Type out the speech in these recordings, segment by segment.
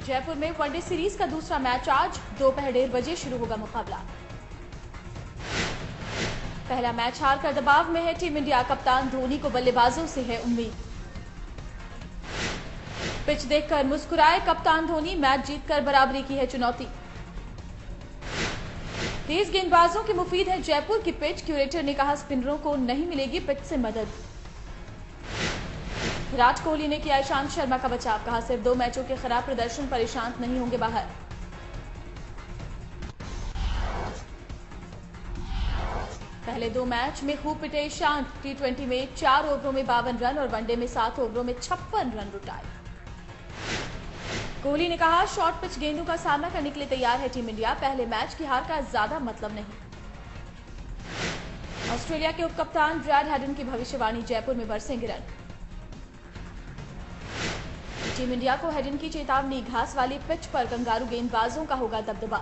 जयपुर में one day series का दूसरा मैच आज दोपहर 1:30 बजे शुरू होगा मुकाबला। पहला मैच हारकर दबाव में है टीम इंडिया। कप्तान धोनी को बल्लेबाजों से है उम्मीद। पिच देखकर मुस्कुराए कप्तान धोनी, मैच जीतकर बराबरी की है चुनौती। तेज गेंदबाजों की मुफीद है जयपुर की पिच, क्यूरेटर ने कहा स्पिनरों को नहीं मिलेगी पिच से मदद। विराट कोहली ने किया ईशांत शर्मा का बचाव, कहा सिर्फ 2 मैचों के खराब प्रदर्शन पर ईशांत नहीं होंगे बाहर। पहले 2 मैच में खूब पिटे ईशांत, टी20 में 4 ओवरों में 52 रन और वनडे में 7 ओवरों में 56 रन लुटाए। कोहली ने कहा शॉर्ट पिच गेंदों का सामना करने के लिए तैयार है टीम इंडिया, पहले मैच की हार का ज्यादा मतलब नहीं। ऑस्ट्रेलिया के उपकप्तान ब्रैड हैडन की भविष्यवाणी, जयपुर में बरसेंगे रन। टीम इंडिया को हैडन की चेतावनी, घास वाली पिच पर कंगारू गेंदबाजों का होगा दबदबा।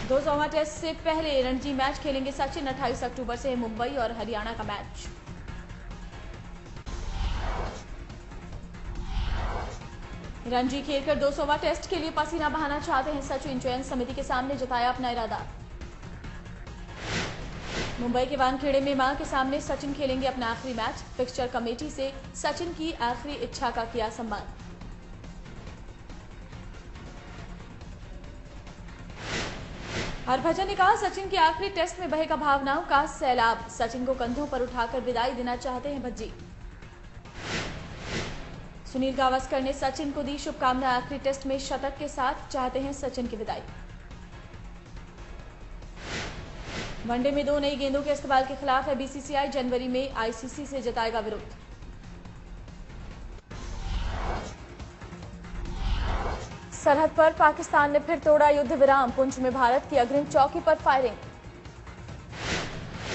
200वां टेस्ट से पहले रणजी मैच खेलेंगे सचिन, 28 अक्टूबर से मुंबई और हरियाणा का मैच। रणजी खेलकर 200वां टेस्ट के लिए पसीना बहाना चाहते हैं सचिन, चयन समिति के सामने जताया अपना इरादा। मुंबई के वानखेड़े में मां के सामने सचिन खेलेंगे अपना आखिरी मैच, फिक्सचर कमेटी से सचिन की आखिरी इच्छा का किया सम्मान। हरभजन ने कहा सचिन के आखिरी टेस्ट में बहेगा भावनाओं का सैलाब, सचिन को कंधों पर उठाकर विदाई देना चाहते हैं भज्जी। सुनील गावस्कर ने सचिन को दी शुभकामना, आखिरी टेस्ट में शतक के साथ चाहते हैं सचिन की विदाई। वनडे में 2 नई गेंदों के इस्तेमाल के खिलाफ है बीसीसीआई, जनवरी में आईसीसी से जताएगा विरोध। सरहद पर पाकिस्तान ने फिर तोड़ा युद्ध विराम, पुंछ में भारत की अग्रिम चौकी पर फायरिंग।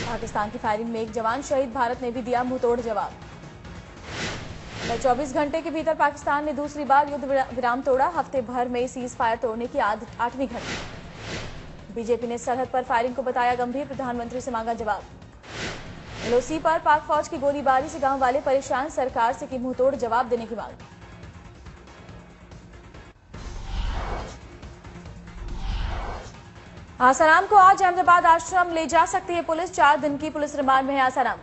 पाकिस्तान की फायरिंग में एक जवान शहीद, भारत ने भी दिया मुंहतोड़ जवाब। 24 घंटे के भीतर पाकिस्तान ने दूसरी बार युद्ध विराम तोड़ा, हफ्ते भर में सीज फायर तोड़ने की 8वीं घंटी। बीजेपी ने सरहद पर फायरिंग को बताया गंभीर, प्रधानमंत्री से मांगा जवाब। एलओसी पर पाक फौज की गोलीबारी से गांव वाले परेशान, सरकार से की मुंहतोड़ जवाब देने की मांग। आसाराम को आज अहमदाबाद आश्रम ले जा सकती है पुलिस, 4 दिन की पुलिस रिमांड में है आसाराम।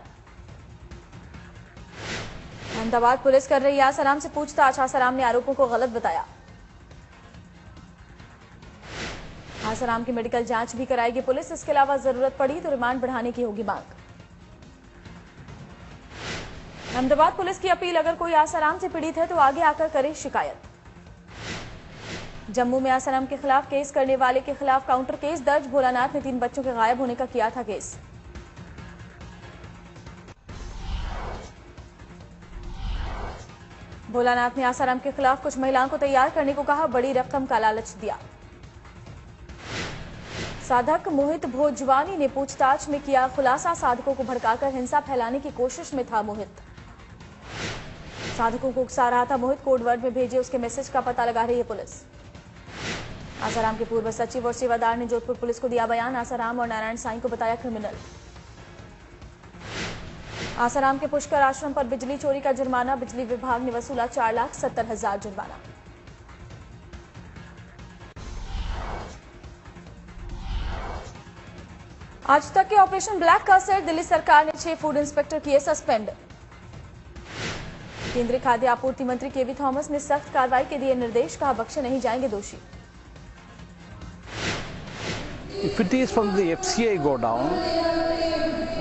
अहमदाबाद पुलिस कर रही आसाराम से पूछताछ, आसाराम ने आरोपों को गलत बताया। आसाराम की मेडिकल जांच भी कराएगी पुलिस, इसके अलावा जरूरत पड़ी तो रिमांड बढ़ाने की होगी मांग। अहमदाबाद पुलिस की अपील, अगर कोई आसाराम से पीड़ित है तो आगे आकर करे शिकायत। जम्मू में आसाराम के खिलाफ केस करने वाले के खिलाफ काउंटर केस दर्ज, भोलानाथ ने 3 बच्चों के गायब होने का किया था केस। भोलानाथ ने आसाराम के खिलाफ कुछ महिलाओं को तैयार करने को कहा, बड़ी रकम का लालच दिया। साधक मोहित भोजवानी ने पूछताछ में किया खुलासा, साधकों को भड़काकर हिंसा फैलाने की कोशिश में था मोहित। साधकों को उकसा रहा था मोहित, कोडवर्ड में भेजे उसके मैसेज का पता लगा रही है पुलिस। आसाराम के पूर्व सचिव और सेवादार ने जोधपुर पुलिस को दिया बयान, आसाराम और नारायण साईं को बताया क्रिमिनल। आसाराम के पुष्कर आश्रम पर बिजली चोरी का जुर्माना, बिजली विभाग ने वसूला 4,70,000 जुर्माना। आज तक के ऑपरेशन ब्लैक का असर, दिल्ली सरकार ने 6 फूड इंस्पेक्टर किए सस्पेंड। केंद्रीय खाद्य आपूर्ति मंत्री केवी थॉमस ने सख्त कार्रवाई के दिए निर्देश, कहा बख्शे नहीं जाएंगे दोषी। If it is from the FCI go down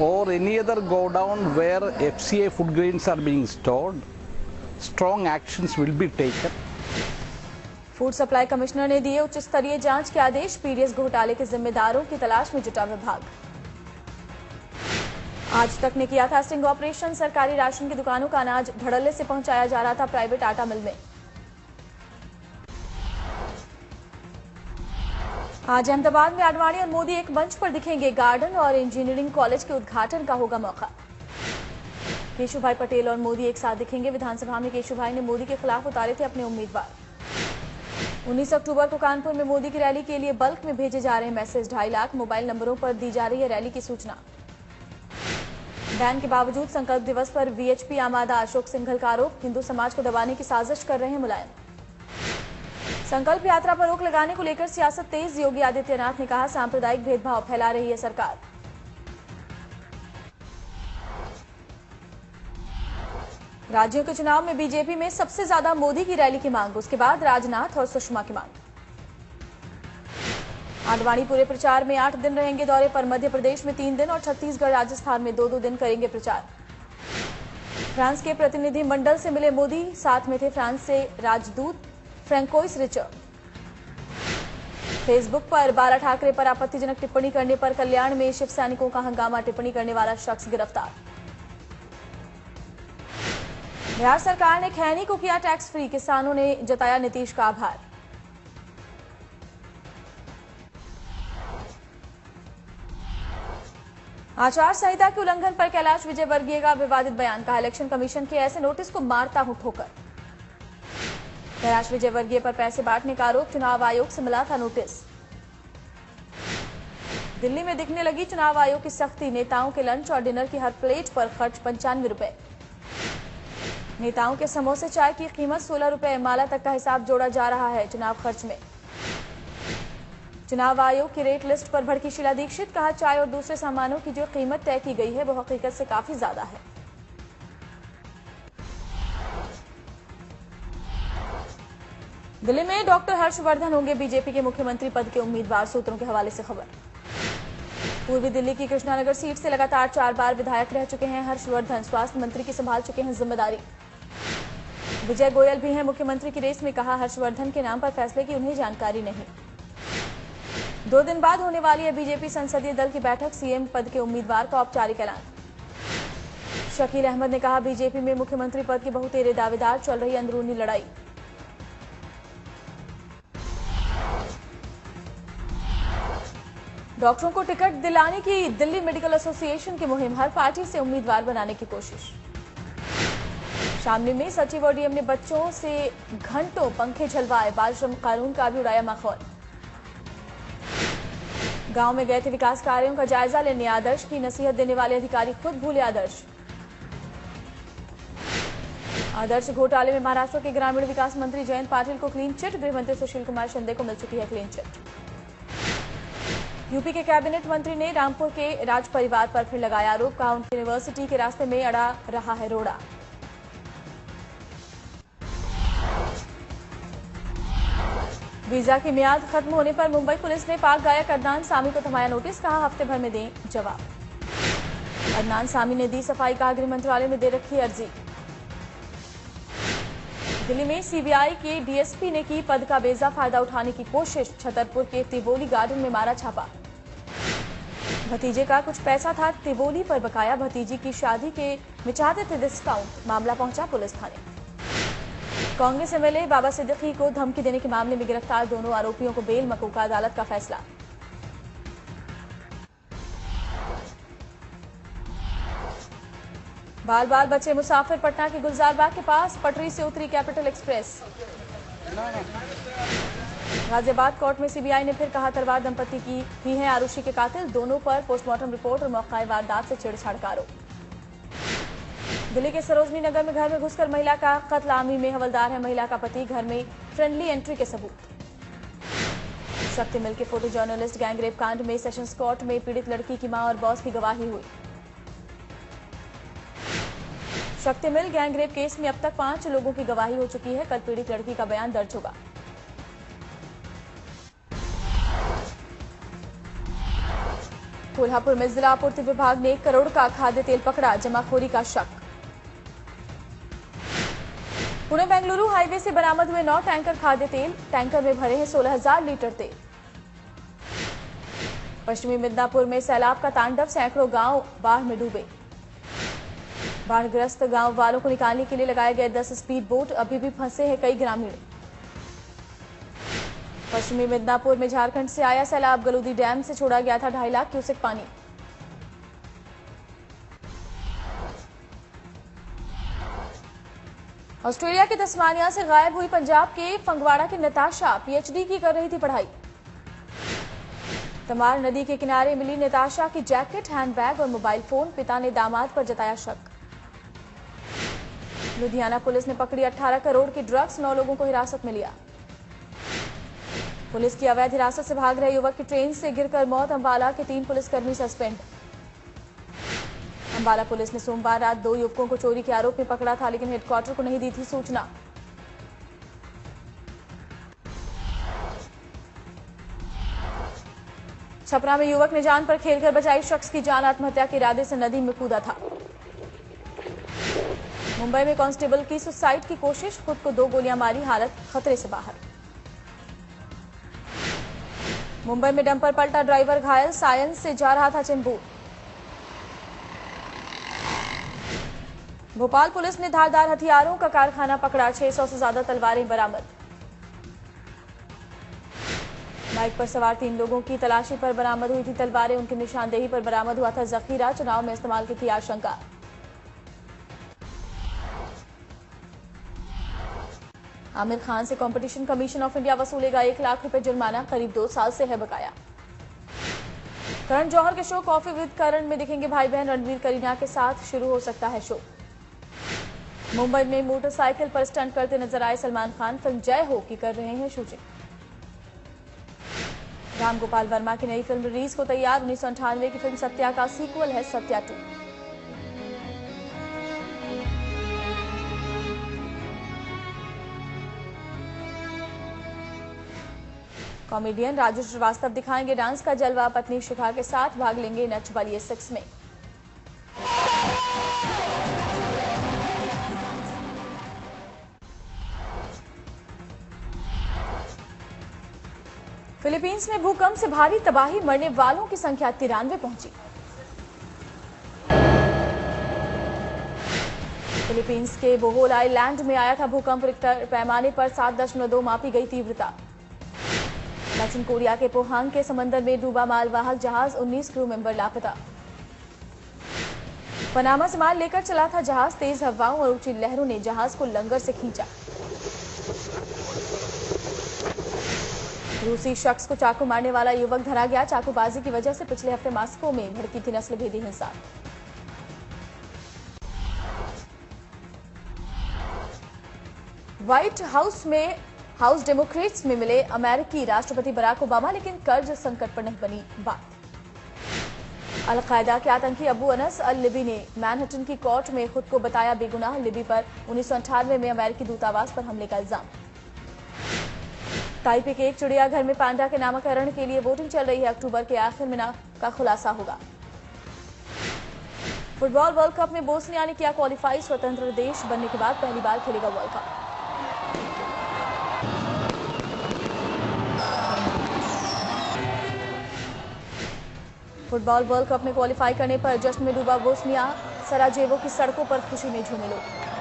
or any other go down where FCI food grains are being stored, strong actions will be taken. Food supply commissioner ने दिए उच्च स्तरीय जांच के आदेश, पीडीएस घोटाले के जिम्मेदारों की तलाश में जुटा विभाग। आज तक ने किया था स्टिंग ऑपरेशन, सरकारी राशन की दुकानों का अनाज धड़ल्ले से पहुंचाया जा रहा था प्राइवेट आटा मिल में। आज अहमदाबाद में आडवाणी और मोदी एक मंच पर दिखेंगे, गार्डन और इंजीनियरिंग कॉलेज के उद्घाटन का होगा मौका। केशुभाई पटेल और मोदी एक साथ दिखेंगे, विधानसभा में केशुभाई ने मोदी के खिलाफ उतारे थे अपने उम्मीदवार। 19 अक्टूबर को कानपुर में मोदी की रैली के लिए बल्क में भेजे जा रहे हैं मैसेज, 2.5 लाख मोबाइल नंबरों पर दी जा रही है रैली की सूचना। बैन के बावजूद संकल्प दिवस पर वीएचपी आमादा, अशोक सिंघल का आरोप, हिंदू समाज को दबाने की साजिश कर रहे हैं मुलायम। संकल्प यात्रा पर रोक लगाने को लेकर सियासत तेज। योगी आदित्यनाथ ने कहा, सांप्रदायिक भेदभाव फैला रही है सरकार। राज्यों के चुनाव में बीजेपी में सबसे ज्यादा मोदी की रैली की मांग, उसके बाद राजनाथ और सुषमा की मांग। आडवाणी पूरे प्रचार में 8 दिन रहेंगे दौरे पर। मध्य प्रदेश में 3 दिन और छत्तीसगढ़ राजस्थान में 2-2 दिन करेंगे प्रचार। फ्रांस के प्रतिनिधि मंडल से मिले मोदी, साथ में थे फ्रांस से राजदूत फ्रैंकोइस रिचर। फेसबुक पर बाला ठाकरे पर आपत्तिजनक टिप्पणी करने पर कल्याण में शिव सैनिकों का हंगामा, टिप्पणी करने वाला शख्स गिरफ्तार। बिहार सरकार ने खैनी को किया टैक्स फ्री, किसानों ने जताया नीतीश का आभार। आचार संहिता के उल्लंघन पर कैलाश विजयवर्गीय का विवादित बयान, कहा इलेक्शन कमीशन के ऐसे नोटिस को मारता हूं ठोकर। कैलाश विजयवर्गीय पर पैसे बांटने का आरोप, चुनाव आयोग से मिला था नोटिस। दिल्ली में दिखने लगी चुनाव आयोग की सख्ती, नेताओं के लंच और डिनर की हर प्लेट पर खर्च 95 रुपए। नेताओं के समोसे चाय की कीमत 16 रुपए, माला तक का हिसाब जोड़ा जा रहा है चुनाव खर्च में। चुनाव आयोग की रेट लिस्ट पर भड़की शीला दीक्षित, कहा चाय और दूसरे सामानों की जो कीमत तय की गई है वो हकीकत से काफी ज्यादा है। दिल्ली में डॉक्टर हर्षवर्धन होंगे बीजेपी के मुख्यमंत्री पद के उम्मीदवार, सूत्रों के हवाले से खबर। पूर्वी दिल्ली की कृष्णानगर सीट से लगातार 4 बार विधायक रह चुके हैं हर्षवर्धन, स्वास्थ्य मंत्री की संभाल चुके हैं जिम्मेदारी। विजय गोयल भी हैं मुख्यमंत्री की रेस में, कहा हर्षवर्धन के नाम पर फैसले की उन्हें जानकारी नहीं। 2 दिन बाद होने वाली है बीजेपी संसदीय दल की बैठक, सीएम पद के उम्मीदवार का औपचारिक ऐलान। शकील अहमद ने कहा, बीजेपी में मुख्यमंत्री पद के बहुतेरे दावेदार, चल रही अंदरूनी लड़ाई। डॉक्टरों को टिकट दिलाने की दिल्ली मेडिकल एसोसिएशन की मुहिम, हर पार्टी से उम्मीदवार बनाने की कोशिश। शामली में सचिव और डीएम ने बच्चों से घंटों पंखे झलवाए, बाल श्रम कानून का भी उड़ाया माहौल। गांव में गए थे विकास कार्यों का जायजा लेने, आदर्श की नसीहत देने वाले अधिकारी खुद भूले आदर्श। आदर्श घोटाले में महाराष्ट्र के ग्रामीण विकास मंत्री जयंत पाटिल को क्लीन चिट, गृह मंत्री सुशील कुमार शिंदे को मिल चुकी है क्लीन चिट। यूपी के कैबिनेट मंत्री ने रामपुर के राज परिवार पर फिर लगाया आरोप, कहा उनकी यूनिवर्सिटी के रास्ते में अड़ा रहा है रोड़ा। वीजा की मियाद खत्म होने पर मुंबई पुलिस ने पाक गायक अदनान सामी को थमाया नोटिस, कहा हफ्ते भर में दें जवाब। अदनान सामी ने दी सफाई, कहा गृह मंत्रालय में दे रखी अर्जी। दिल्ली में सीबीआई के डीएसपी ने की पद का बेजा फायदा उठाने की कोशिश, छतरपुर के तिबोली गार्डन में मारा छापा। भतीजे का कुछ पैसा था तिबोली पर बकाया, भतीजी की शादी के में चाहते थे डिस्काउंट, मामला पहुंचा पुलिस थाने। कांग्रेस एमएलए बाबा सिद्दीकी को धमकी देने के मामले में गिरफ्तार दोनों आरोपियों को बेल, मकोका अदालत का फैसला। बाल बाल बचे मुसाफिर, पटना के गुलजार बाग के पास पटरी से उतरी कैपिटल एक्सप्रेस। गाजियाबाद कोर्ट में सीबीआई ने फिर कहा, तरवार दंपति की ही है आरुषि के कातिल, दोनों पर पोस्टमार्टम रिपोर्ट और मौका वारदात से छेड़छाड़ का आरोप। दिल्ली के सरोजनी नगर में घर में घुसकर महिला का कत्ल, आर्मी में हवलदार है महिला का पति, घर में फ्रेंडली एंट्री के सबूत। शक्ति मिल के फोटो जर्नलिस्ट गैंगरेप कांड में सेशंस कोर्ट में पीड़ित लड़की की मां और बॉस की गवाही हुई। शक्ति मिल गैंगरेप केस में अब तक 5 लोगों की गवाही हो चुकी है, कल पीड़ित लड़की का बयान दर्ज होगा। कोल्हापुर में जिला आपूर्ति विभाग ने 1 करोड़ का खाद्य तेल पकड़ा, जमाखोरी का शक। पुणे बेंगलुरु हाईवे से बरामद हुए 9 टैंकर खाद्य तेल, टैंकर में भरे हैं 16,000 लीटर तेल। पश्चिमी मिदनापुर में सैलाब का तांडव, सैकड़ों गांव बाढ़ में डूबे। बाढ़ग्रस्त गांव वालों को निकालने के लिए लगाए गए 10 स्पीड बोट, अभी भी फंसे हैं कई ग्रामीण। पश्चिमी मिदनापुर में झारखंड से आया सैलाब, गलूदी डैम से छोड़ा गया था 2.5 लाख क्यूसेक पानी। ऑस्ट्रेलिया के तस्मानिया से गायब हुई पंजाब के फंगवाड़ा की नताशा, पीएचडी की कर रही थी पढ़ाई। तमार नदी के किनारे मिली नताशा की जैकेट, हैंडबैग और मोबाइल फोन, पिता ने दामाद पर जताया शक। लुधियाना पुलिस ने पकड़ी 18 करोड़ की ड्रग्स, 9 लोगों को हिरासत में लिया। पुलिस की अवैध हिरासत से भाग रहे युवक की ट्रेन से गिरकर मौत। अंबाला के 3 पुलिसकर्मी सस्पेंड। अंबाला पुलिस ने सोमवार रात 2 युवकों को चोरी के आरोप में पकड़ा था, लेकिन हेडक्वार्टर को नहीं दी थी सूचना। छपरा में युवक ने जान पर खेलकर बचाई शख्स की जान। आत्महत्या के इरादे से नदी में कूदा था। मुंबई में कांस्टेबल की सुसाइड की कोशिश, खुद को 2 गोलियां मारी, हालत खतरे से बाहर। मुंबई में डंपर पलटा, ड्राइवर घायल, सायंस से जा रहा था चेंबूर। भोपाल पुलिस ने धारदार हथियारों का कारखाना पकड़ा, 600 से ज्यादा तलवारें बरामद। बाइक पर सवार 3 लोगों की तलाशी पर बरामद हुई थी तलवारें, उनकी निशानदेही पर बरामद हुआ था जखीरा, चुनाव में इस्तेमाल की थी आशंका। आमिर खान से कंपटीशन कमीशन ऑफ इंडिया वसूलेगा 1 लाख रुपए जुर्माना, करीब 2 साल से है बकाया। करण जौहर के शो कॉफी विद करण में दिखेंगे भाई बहन रणवीर करीना के साथ, शुरू हो सकता है शो। मुंबई में मोटरसाइकिल पर स्टंट करते नजर आए सलमान खान, फिल्म जय हो की कर रहे हैं शूटिंग। राम गोपाल वर्मा की नई फिल्म रिलीज को तैयार, 1998 की फिल्म सत्या का सीक्वल है सत्या 2। कॉमेडियन राजू श्रीवास्तव दिखाएंगे डांस का जलवा, पत्नी शिखा के साथ भाग लेंगे नच बलिए 6 में। फिलीपींस में भूकंप से भारी तबाही, मरने वालों की संख्या 93 पहुंची। फिलीपींस के बोहोल आइलैंड में आया था भूकंप, रिक्टर पैमाने पर 7.2 मापी गई तीव्रता। दक्षिण कोरिया के पोहांग के समंदर में डूबा मालवाहक जहाज, 19 क्रू मेंबर लापता। पनामा से माल लेकर चला था जहाज, तेज हवाओं और ऊंची लहरों ने जहाज को लंगर से खींचा। रूसी शख्स को चाकू मारने वाला युवक धरा गया, चाकूबाजी की वजह से पिछले हफ्ते मॉस्को में भड़की थी नस्लभेदी हिंसा। व्हाइट हाउस में हाउस डेमोक्रेट्स में मिले अमेरिकी राष्ट्रपति बराक ओबामा, लेकिन कर्ज संकट पर नहीं बनी बात। अल-कायदा के आतंकी अबू अनस अल लिबी ने मैनहट्टन की कोर्ट में खुद को बताया बेगुनाह। लिबी पर 1998 में अमेरिकी दूतावास पर हमले का इल्जाम। ताइपे के एक चिड़ियाघर में पांडा के नामकरण के लिए वोटिंग चल रही है, अक्टूबर के आखिर में नाम का खुलासा होगा। फुटबॉल वर्ल्ड कप में बोस्निया ने किया क्वालिफाई, स्वतंत्र देश बनने के बाद पहली बार खेलेगा world cup. Football world cup में क्वालिफाई करने पर जश्न में डूबा बोस्निया, सराजेवो की सड़कों पर खुशी में झूमे लोग।